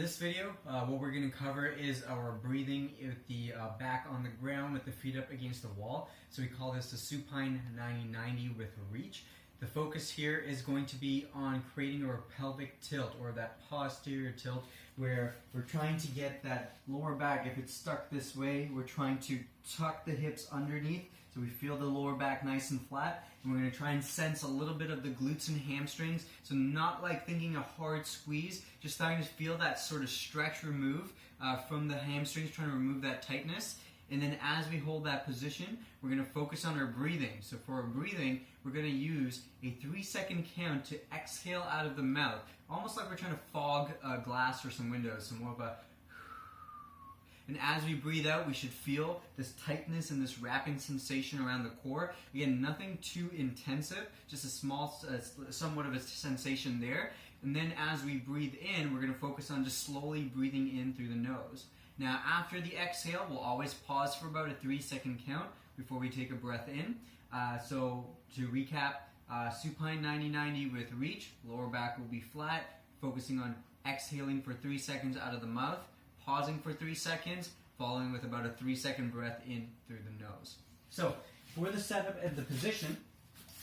This video, what we're going to cover is our breathing with the back on the ground with the feet up against the wall. So we call this the supine 90-90 with reach. The focus here is going to be on creating our pelvic tilt, or that posterior tilt, where we're trying to get that lower back. If it's stuck this way, we're trying to tuck the hips underneath so we feel the lower back nice and flat. And we're going to try and sense a little bit of the glutes and hamstrings. So not like thinking a hard squeeze, just starting to feel that sort of stretch remove from the hamstrings, trying to remove that tightness. And then as we hold that position, we're going to focus on our breathing. So for our breathing, we're going to use a 3-second count to exhale out of the mouth, almost like we're trying to fog a glass or some windows, so more of a. And as we breathe out, we should feel this tightness and this wrapping sensation around the core. Again, nothing too intensive, just a small, somewhat of a sensation there. And then as we breathe in, we're going to focus on just slowly breathing in through the nose. Now, after the exhale, we'll always pause for about a 3-second count before we take a breath in. So to recap, supine 90-90 with reach, lower back will be flat, focusing on exhaling for 3 seconds out of the mouth, pausing for 3 seconds, following with about a 3-second breath in through the nose. So for the setup and the position,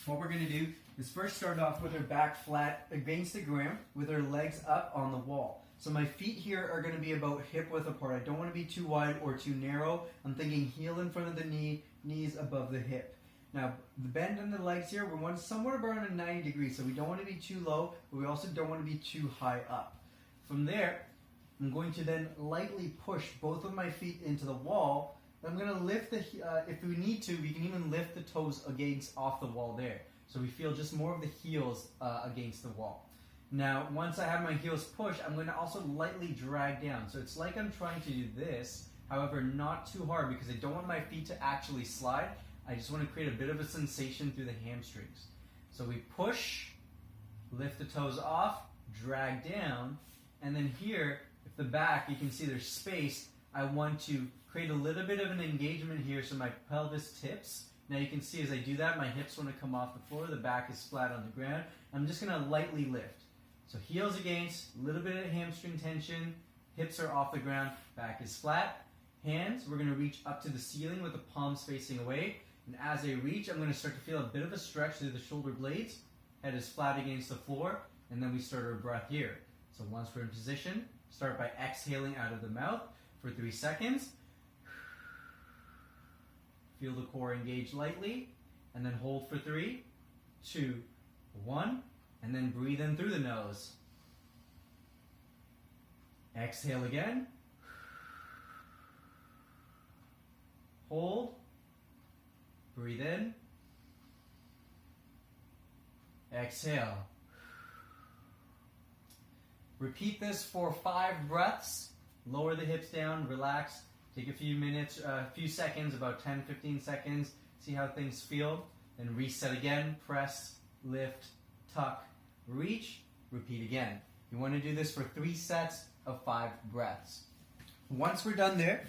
what we're going to do is first start off with our back flat against the ground with our legs up on the wall. So my feet here are going to be about hip width apart. I don't want to be too wide or too narrow. I'm thinking heel in front of the knee, knees above the hip. Now, the bend in the legs here, we want somewhere around a 90 degrees. So we don't want to be too low, but we also don't want to be too high up. From there, I'm going to then lightly push both of my feet into the wall. I'm going to lift the, if we need to, we can even lift the toes off the wall there. So we feel just more of the heels against the wall. Now, once I have my heels pushed, I'm going to also lightly drag down. So it's like I'm trying to do this, however, not too hard because I don't want my feet to actually slide. I just want to create a bit of a sensation through the hamstrings. So we push, lift the toes off, drag down, and then here, if the back, you can see there's space, I want to create a little bit of an engagement here so my pelvis tips. Now you can see as I do that, my hips want to come off the floor, the back is flat on the ground. I'm just going to lightly lift. So heels against, a little bit of hamstring tension, hips are off the ground, back is flat. Hands, we're going to reach up to the ceiling with the palms facing away. And as I reach, I'm going to start to feel a bit of a stretch through the shoulder blades. Head is flat against the floor, and then we start our breath here. So once we're in position, start by exhaling out of the mouth for 3 seconds. Feel the core engage lightly, and then hold for 3, 2, 1. And then breathe in through the nose. Exhale again. Hold. Breathe in. Exhale. Repeat this for 5 breaths. Lower the hips down, relax. Take a few minutes, a few seconds, about 10-15 seconds. See how things feel. Then reset again. Press, lift, tuck, reach, repeat again. You want to do this for 3 sets of 5 breaths. Once we're done there,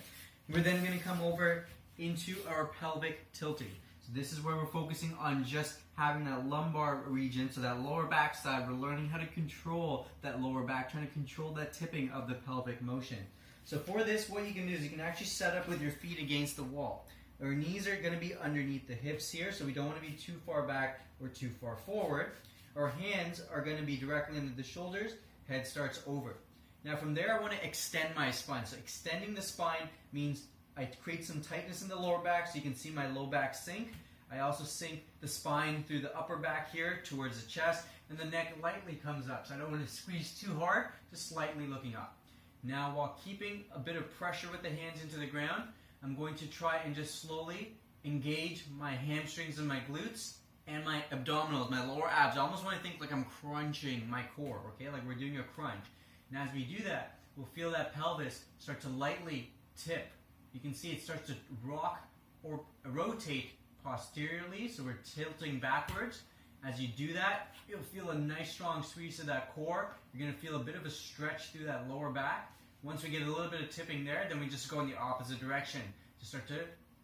we're then going to come over into our pelvic tilting. So this is where we're focusing on just having that lumbar region, so that lower back side. We're learning how to control that lower back, trying to control that tipping of the pelvic motion. So for this, what you can do is you can actually set up with your feet against the wall. Our knees are going to be underneath the hips here, so we don't want to be too far back or too far forward. Our hands are going to be directly under the shoulders, head starts over. Now from there, I want to extend my spine. So extending the spine means I create some tightness in the lower back so you can see my low back sink. I also sink the spine through the upper back here towards the chest, and the neck lightly comes up. So I don't want to squeeze too hard, just slightly looking up. Now while keeping a bit of pressure with the hands into the ground, I'm going to try and just slowly engage my hamstrings and my glutes and my abdominals, my lower abs. I almost want to think like I'm crunching my core, okay? Like we're doing a crunch. And as we do that, we'll feel that pelvis start to lightly tip. You can see it starts to rock or rotate posteriorly, so we're tilting backwards. As you do that, you'll feel a nice strong squeeze to that core. You're going to feel a bit of a stretch through that lower back. Once we get a little bit of tipping there, then we just go in the opposite direction. Just start to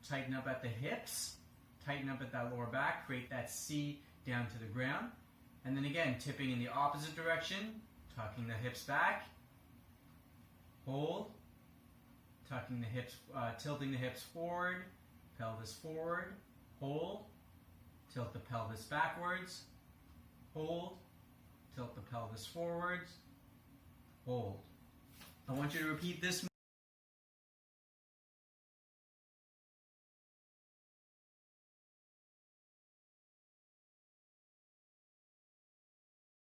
tighten up at the hips. Tighten up at that lower back, create that C down to the ground. And then again, tipping in the opposite direction, tucking the hips back, hold, tucking the hips, tilting the hips forward, pelvis forward, hold, tilt the pelvis backwards, hold, tilt the pelvis forwards, hold. I want you to repeat this